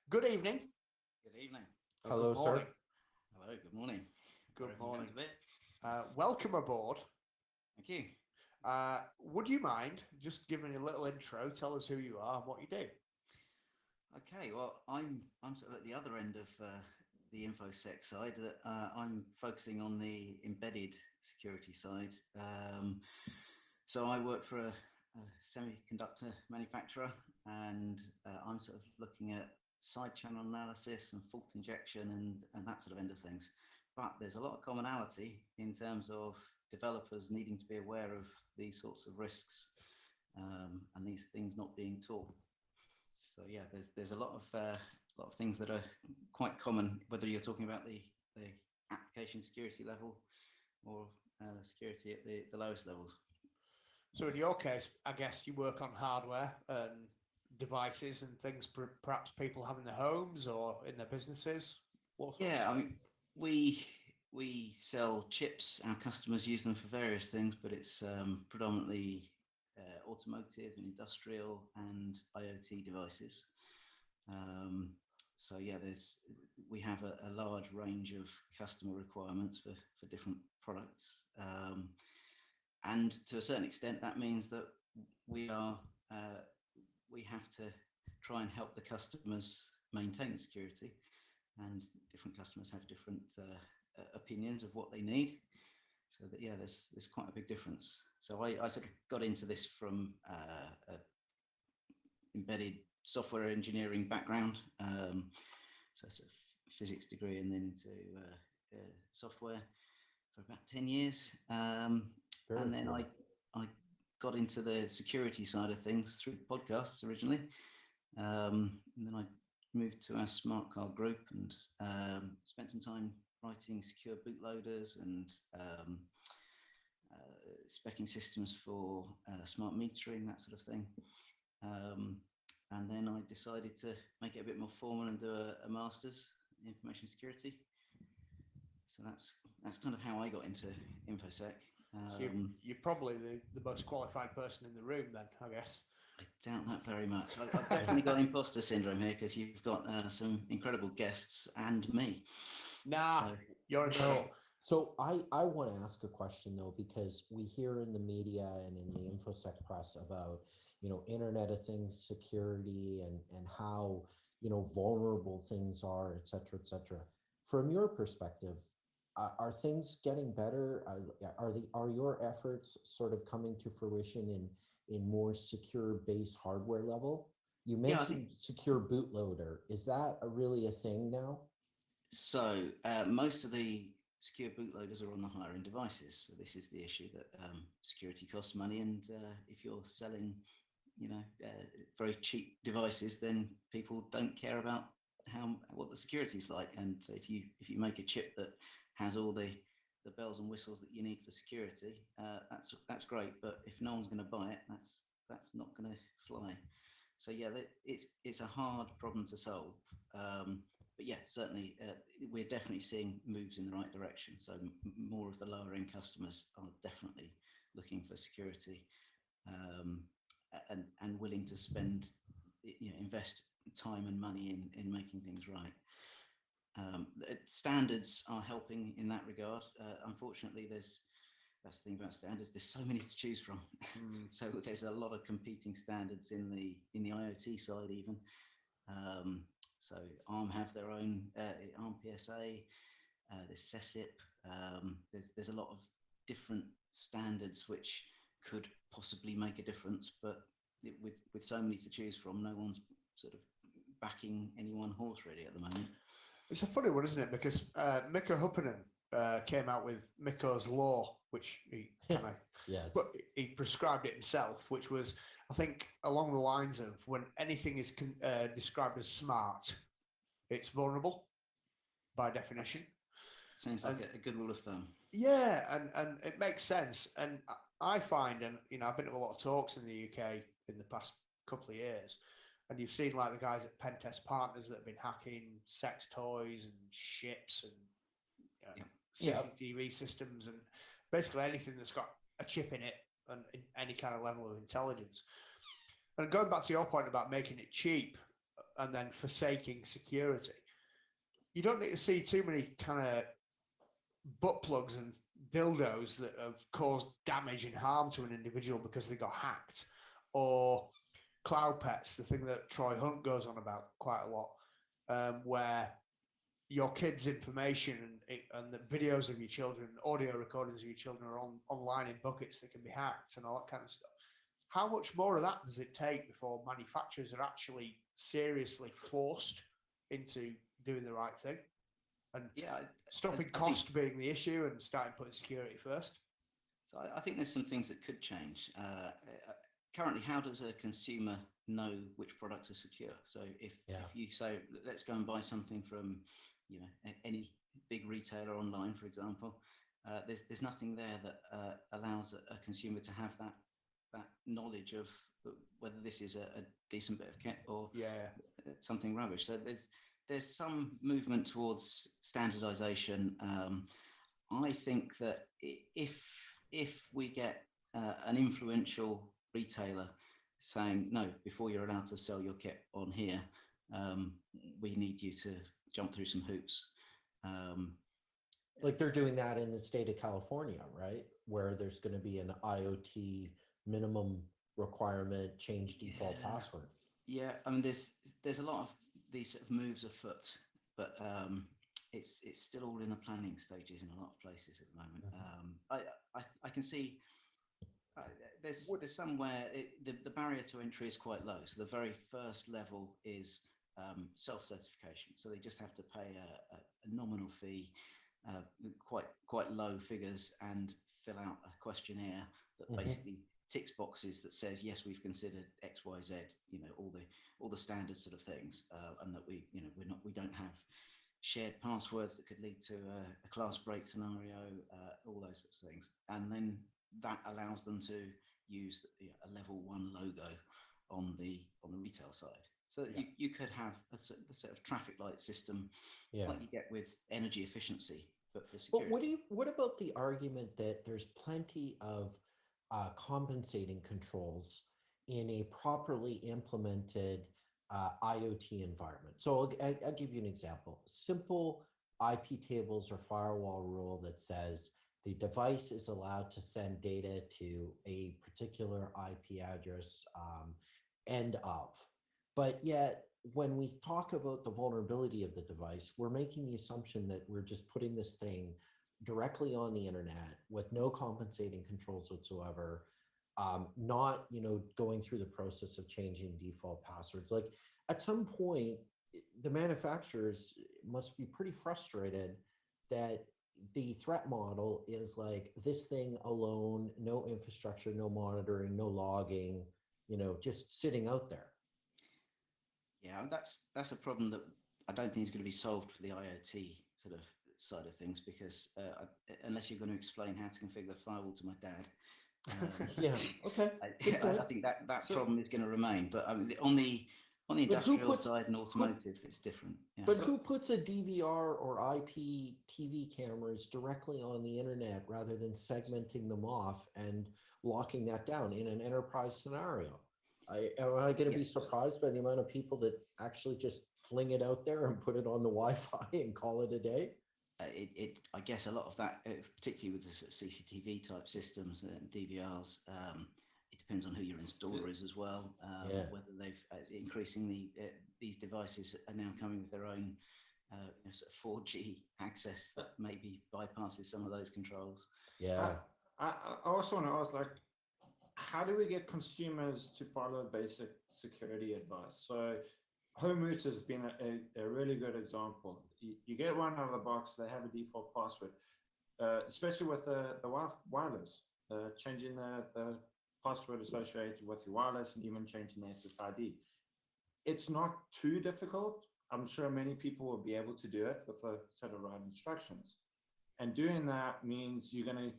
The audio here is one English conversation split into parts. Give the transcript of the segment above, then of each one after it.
Good evening. Good evening. Oh, Hello, good morning. sir. Hello, good morning. Good Wherever you morning. happen to be. Welcome aboard. Thank you. Would you mind just giving a little intro? Tell us who you are and what you do. Okay, well, I'm sort of at the other end of the infosec side. I'm focusing on the embedded security side. So I work for a semiconductor manufacturer, and I'm sort of looking at side channel analysis and fault injection and that sort of end of things. But there's a lot of commonality in terms of developers needing to be aware of these sorts of risks and these things not being taught. So yeah, there's a lot of things that are quite common, whether you're talking about the application security level or security at the lowest levels. So in your case, I guess you work on hardware and devices and things perhaps people have in their homes or in their businesses. Yeah, I mean, we sell chips. Our customers use them for various things, but it's predominantly automotive and industrial and IoT devices. So yeah, we have a large range of customer requirements for different products, and to a certain extent, that means that we are we have to try and help the customers maintain the security, and different customers have different opinions of what they need. So that yeah, there's quite a big difference. So I sort of got into this from a embedded software engineering background, so sort of physics degree, and then into software for about 10 years. And then cool. I got into the security side of things through podcasts originally. And then I moved to our smart card group and spent some time writing secure bootloaders and specing systems for smart metering, that sort of thing. And then I decided to make it a bit more formal and do a master's in information security. So that's kind of how I got into infosec. So you're probably the most qualified person in the room then, I guess. I doubt that very much. I've definitely got imposter syndrome here because you've got some incredible guests and me. Nah, So, you're in No. So I want to ask a question though, because we hear in the media and in the infosec press about, Internet of Things security and how, vulnerable things are, et cetera, et cetera. From your perspective, are things getting better? Are your efforts sort of coming to fruition in more secure base hardware level? You mentioned secure bootloader. Is that really a thing now? So most of the secure bootloaders are on the higher end devices. So this is the issue that security costs money, and if you're selling, very cheap devices, then people don't care about what the security is like. And so if you make a chip that has all the bells and whistles that you need for security, that's great. But if no one's going to buy it, that's not going to fly. So yeah, it's a hard problem to solve. But yeah, certainly we're definitely seeing moves in the right direction. So more of the lower end customers are definitely looking for security, and willing to spend, invest time and money in making things right. Standards are helping in that regard. Unfortunately, that's the thing about standards. There's so many to choose from. So there's a lot of competing standards in the IoT side even. So ARM have their own ARM PSA. There's CESIP. There's a lot of different standards which could possibly make a difference, but with so many to choose from, no one's sort of backing any one horse really at the moment. It's a funny one, isn't it? Because Mikko Huppanen came out with Mikko's Law, which he kind of, Yes. but he prescribed it himself, which was, I think, along the lines of when anything is described as smart, it's vulnerable by definition. Sounds like a good rule of thumb. Yeah, and it makes sense. And I find, and I've been to a lot of talks in the UK in the past couple of years, and you've seen like the guys at Pentest Partners that have been hacking sex toys and ships and CCTV systems and basically anything that's got a chip in it and any kind of level of intelligence. And going back to your point about making it cheap, and then forsaking security. You don't need to see too many kind of butt plugs and dildos that have caused damage and harm to an individual because they got hacked, or cloud pets, the thing that Troy Hunt goes on about quite a lot, where your kids' information and the videos of your children, audio recordings of your children are online in buckets that can be hacked and all that kind of stuff. How much more of that does it take before manufacturers are actually seriously forced into doing the right thing? And stopping cost being the issue and starting putting security first. So I think there's some things that could change. Currently, how does a consumer know which products are secure? So if you say, let's go and buy something from, any big retailer online, for example, there's nothing there that allows a consumer to have that knowledge of whether this is a decent bit of kit or something rubbish. So there's some movement towards standardization. I think that if we get an influential retailer saying, no, before you're allowed to sell your kit on here, we need you to jump through some hoops. Like they're doing that in the state of California, right? Where there's going to be an IoT minimum requirement, change default password. Yeah, I mean, there's a lot of these sort of moves afoot, but it's still all in the planning stages in a lot of places at the moment. I can see there's somewhere the barrier to entry is quite low. So the very first level is self-certification. So they just have to pay a nominal fee, quite low figures, and fill out a questionnaire that basically ticks boxes that says, yes, we've considered X, Y, Z, all the standard sort of things, and that we don't have shared passwords that could lead to a class break scenario, all those sorts of things. And then that allows them to use a level 1 logo on the retail side. So that you could have a sort of traffic light system like you get with energy efficiency, but for security. But what about the argument that there's plenty of compensating controls in a properly implemented IoT environment? So I'll give you an example. Simple IP tables or firewall rule that says the device is allowed to send data to a particular IP address end of. But yet, when we talk about the vulnerability of the device, we're making the assumption that we're just putting this thing directly on the internet with no compensating controls whatsoever, not going through the process of changing default passwords. Like at some point, the manufacturers must be pretty frustrated that the threat model is like this thing alone, no infrastructure, no monitoring, no logging, just sitting out there. Yeah, that's a problem that I don't think is going to be solved for the IoT sort of side of things, because unless you're going to explain how to configure the firewall to my dad, okay. I think that problem is going to remain. But on the industrial side and automotive, it's different. Yeah. But who puts a DVR or IP TV cameras directly on the internet rather than segmenting them off and locking that down in an enterprise scenario? Am I going to be surprised by the amount of people that actually just fling it out there and put it on the Wi-Fi and call it a day? I guess a lot of that, particularly with the sort of CCTV type systems and DVRs, it depends on who your installer is as well. Whether they've increasingly these devices are now coming with their own sort of 4G access that maybe bypasses some of those controls. Yeah. I also want to ask, how do we get consumers to follow basic security advice? So home routers has been a really good example. You get one out of the box, they have a default password, especially with the wireless, changing the password associated with your wireless and even changing the SSID. It's not too difficult. I'm sure many people will be able to do it with a set of right instructions. And doing that means you're going to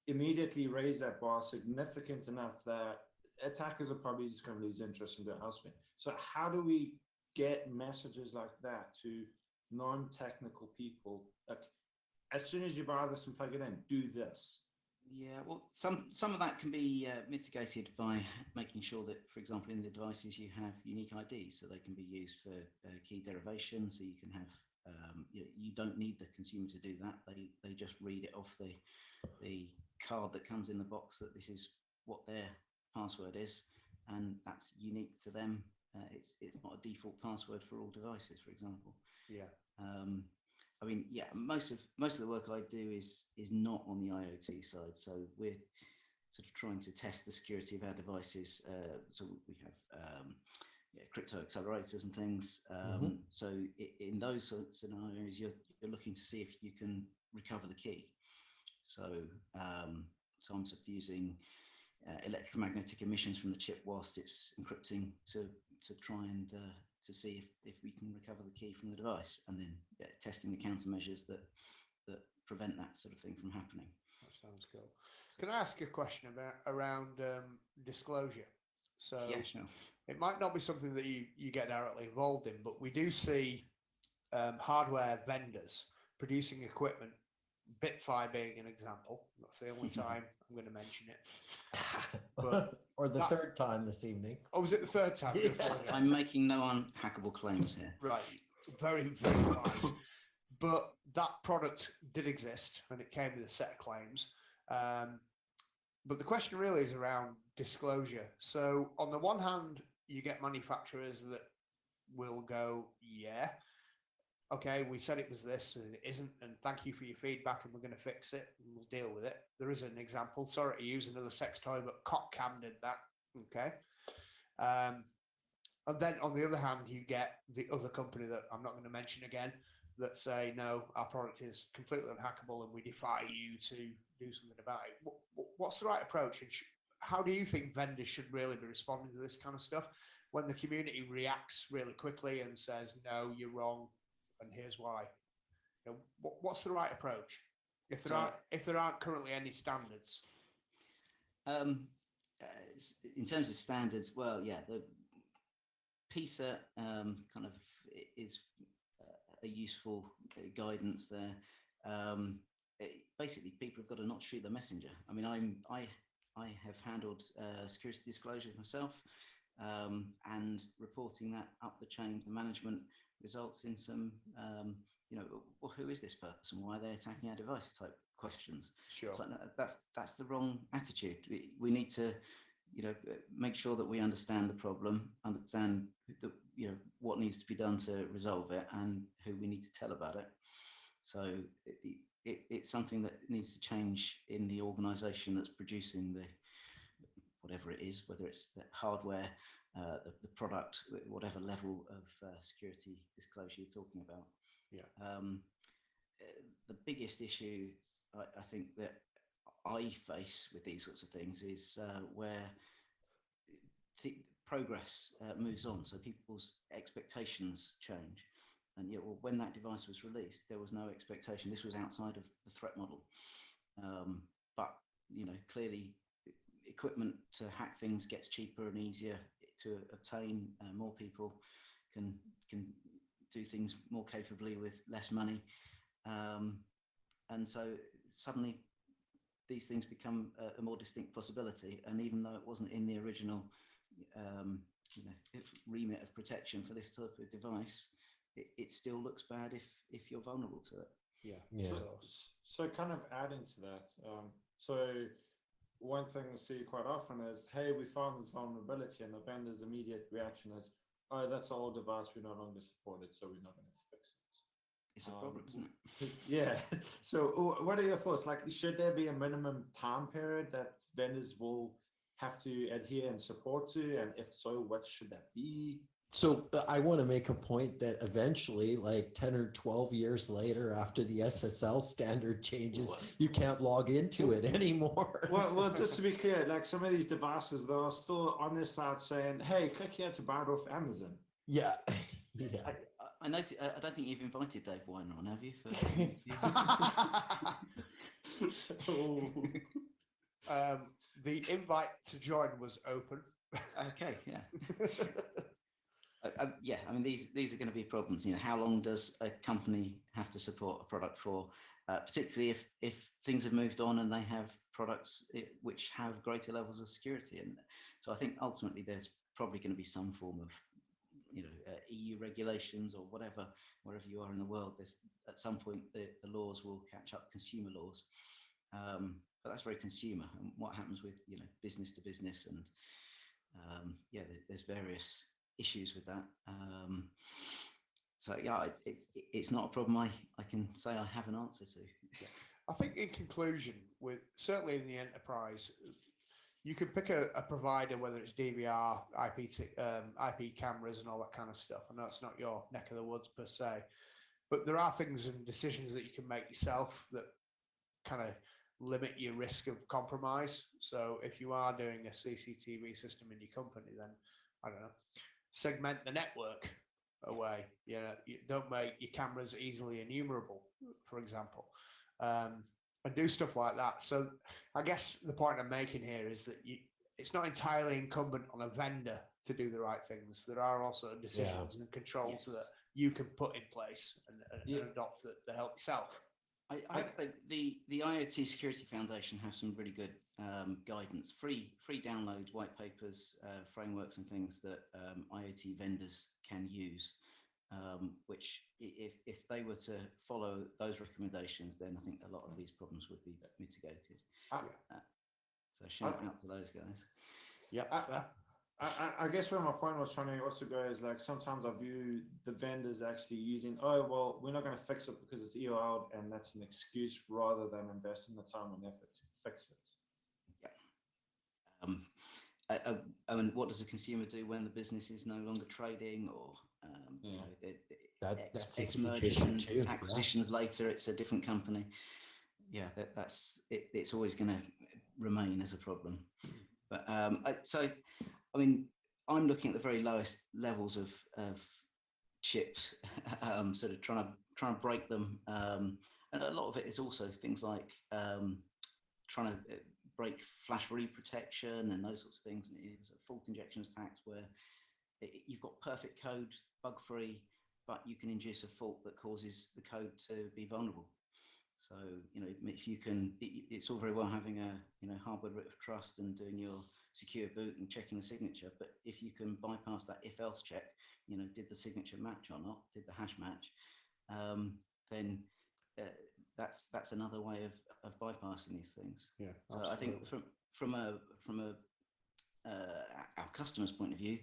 immediately raise that bar significant enough that attackers are probably just going to lose interest in their elsewhere. So how do we get messages like that to non-technical people? Like, as soon as you buy this and plug it in, do this. Yeah, well, some of that can be mitigated by making sure that, for example, in the devices you have unique IDs, so they can be used for key derivation. So you can have you don't need the consumer to do that. They just read it off the card that comes in the box that this is what their password is, and that's unique to them. It's not a default password for all devices, for example. Yeah. I mean, yeah, most of the work I do is not on the IoT side. So we're sort of trying to test the security of our devices. So we have crypto accelerators and things. So in those sort of scenarios, you're looking to see if you can recover the key. So so I'm sort of using electromagnetic emissions from the chip whilst it's encrypting to try and to see if we can recover the key from the device, and then testing the countermeasures that prevent that sort of thing from happening. That sounds cool. Can I ask you a question around disclosure? So yeah, sure. It might not be something that you get directly involved in, but we do see hardware vendors producing equipment, Bitfi being an example. That's the only time I'm going to mention it. But or the third time this evening. Oh, was it the third time? Yeah. I'm making no unhackable claims here. Right. Very, very wise. But that product did exist, and it came with a set of claims. But the question really is around disclosure. So on the one hand, you get manufacturers that will go, yeah, okay, we said it was this and it isn't, and thank you for your feedback, and we're going to fix it and we'll deal with it. There is an example, sorry to use another sex toy, but Cockcam did that, okay? And then on the other hand, you get the other company that I'm not going to mention again that say, no, our product is completely unhackable and we defy you to do something about it. What's the right approach? And how do you think vendors should really be responding to this kind of stuff when the community reacts really quickly and says, no, you're wrong, and here's why? You know, what's the right approach if there aren't currently any standards? In terms of standards, well, yeah, the PISA kind of is a useful guidance there. Basically, people have got to not shoot the messenger. I mean, I have handled security disclosures myself, and reporting that up the chain to management results in some, well, who is this person? Why are they attacking our device? Type questions. Sure. So that's the wrong attitude. We need to, make sure that we understand the problem, understand what needs to be done to resolve it, and who we need to tell about it. So it's something that needs to change in the organisation that's producing the whatever it is, whether it's the hardware, the product, whatever level of security disclosure you're talking about. Yeah. The biggest issue I think that I face with these sorts of things is where progress moves on, so people's expectations change. And yet, well, when that device was released, there was no expectation. This was outside of the threat model. But clearly, equipment to hack things gets cheaper and easier to obtain. More people can do things more capably with less money, and so suddenly these things become a more distinct possibility. And even though it wasn't in the original remit of protection for this type of device, it still looks bad if you're vulnerable to it. Yeah. So kind of adding to that, so one thing we see quite often is, hey, we found this vulnerability, and the vendor's immediate reaction is, oh, that's an old device, we no longer support it, so we're not going to fix it. It's a problem, isn't it? Yeah. So what are your thoughts? Like, should there be a minimum time period that vendors will have to adhere and support to? And if so, what should that be? So I want to make a point that eventually, like 10 or 12 years later, after the SSL standard changes, you can't log into it anymore. Well, just to be clear, like some of these devices, they are still on their site saying, hey, click here to buy it off Amazon. Yeah. I don't think you've invited Dave Weiner on, have you? The invite to join was open. Okay, yeah. Yeah, I mean, these are going to be problems. How long does a company have to support a product for? Particularly if things have moved on and they have products which have greater levels of security. And so I think ultimately there's probably going to be some form of EU regulations or whatever, wherever you are in the world, there's at some point the laws will catch up consumer laws. But that's very consumer. And what happens with business to business, and there's various issues with that. So yeah, it's not a problem I can say I have an answer to. Yeah. I think in conclusion, with certainly in the enterprise, you can pick a provider, whether it's DVR, IP cameras and all that kind of stuff. I know it's not your neck of the woods per se, but there are things and decisions that you can make yourself that kind of limit your risk of compromise. So if you are doing a CCTV system in your company, then I don't know, segment the network away. You don't make your cameras easily enumerable, for example. And do stuff like that. So I guess the point I'm making here is that it's not entirely incumbent on a vendor to do the right things. There are also decisions and controls that you can put in place and adopt that help yourself. I think the IoT Security Foundation have some really good guidance, free download white papers, frameworks and things that IoT vendors can use. Which if they were to follow those recommendations, then I think a lot of these problems would be mitigated. So shout out to those guys. Yeah. I guess where my point was trying to also go is like sometimes I view the vendors actually using, oh, well, we're not going to fix it because it's EOL, and that's an excuse rather than investing the time and effort to fix it. Yeah. I mean, what does a consumer do when the business is no longer trading, or X mergers and acquisitions later, it's a different company. Yeah, that's it. It's always going to remain as a problem. But so, I mean, I'm looking at the very lowest levels of chips, sort of trying to break them, and a lot of it is also things like trying to break flash read protection and those sorts of things. And it's a fault injection attacks where you've got perfect code, bug-free, but you can induce a fault that causes the code to be vulnerable. So, if you can, it's all very well having a, hardware root of trust and doing your secure boot and checking the signature. But if you can bypass that if-else check, did the signature match or not, did the hash match, then that's another way of bypassing these things. Yeah. So Absolutely. I think from our customer's point of view,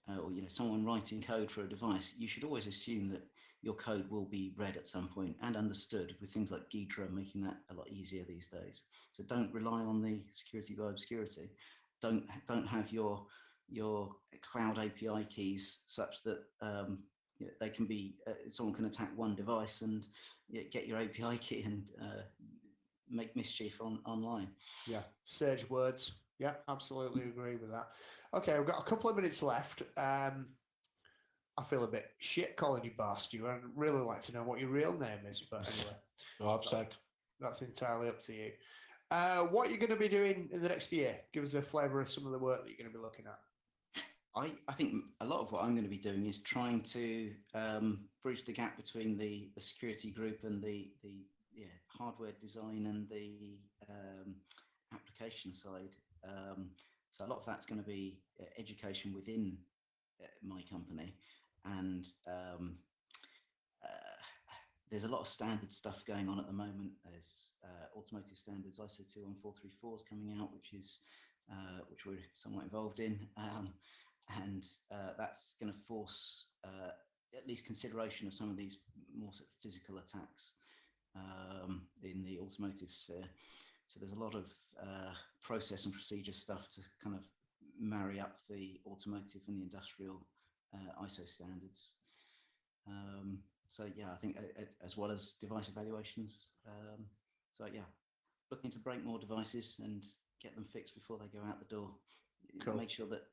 or someone writing code for a device, you should always assume that your code will be read at some point and understood, with things like Ghidra making that a lot easier these days. So don't rely on the security by obscurity. Don't have your cloud API keys such that they can be someone can attack one device and get your API key and make mischief online. Yeah, sage words. Yeah, absolutely agree with that. Okay, we've got a couple of minutes left. I feel a bit shit calling you Barsteward. I'd really like to know what your real name is, but anyway. No upset. That's entirely up to you. What are you going to be doing in the next year? Give us a flavour of some of the work that you're going to be looking at. I think a lot of what I'm going to be doing is trying to bridge the gap between the security group and the hardware design and the application side. So a lot of that's going to be education within my company, and there's a lot of standard stuff going on at the moment. There's automotive standards, ISO 21434 is coming out, which we're somewhat involved in, and that's going to force at least consideration of some of these more sort of physical attacks in the automotive sphere. So there's a lot of process and procedure stuff to kind of marry up the automotive and the industrial ISO standards. So yeah, I think as well as device evaluations. So yeah, looking to break more devices and get them fixed before they go out the door. Cool. Make sure that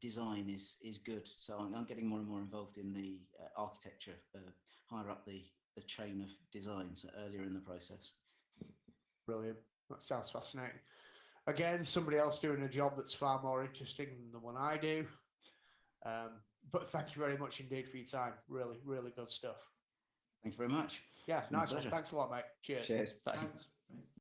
design is good. So I'm getting more and more involved in the architecture, higher up the chain of design, so earlier in the process. Brilliant. That sounds fascinating. Again, somebody else doing a job that's far more interesting than the one I do. But thank you very much indeed for your time. Really, really good stuff. Thank you very much. Yeah, nice one. Thanks a lot, mate. Cheers. Cheers. Bye. Thanks.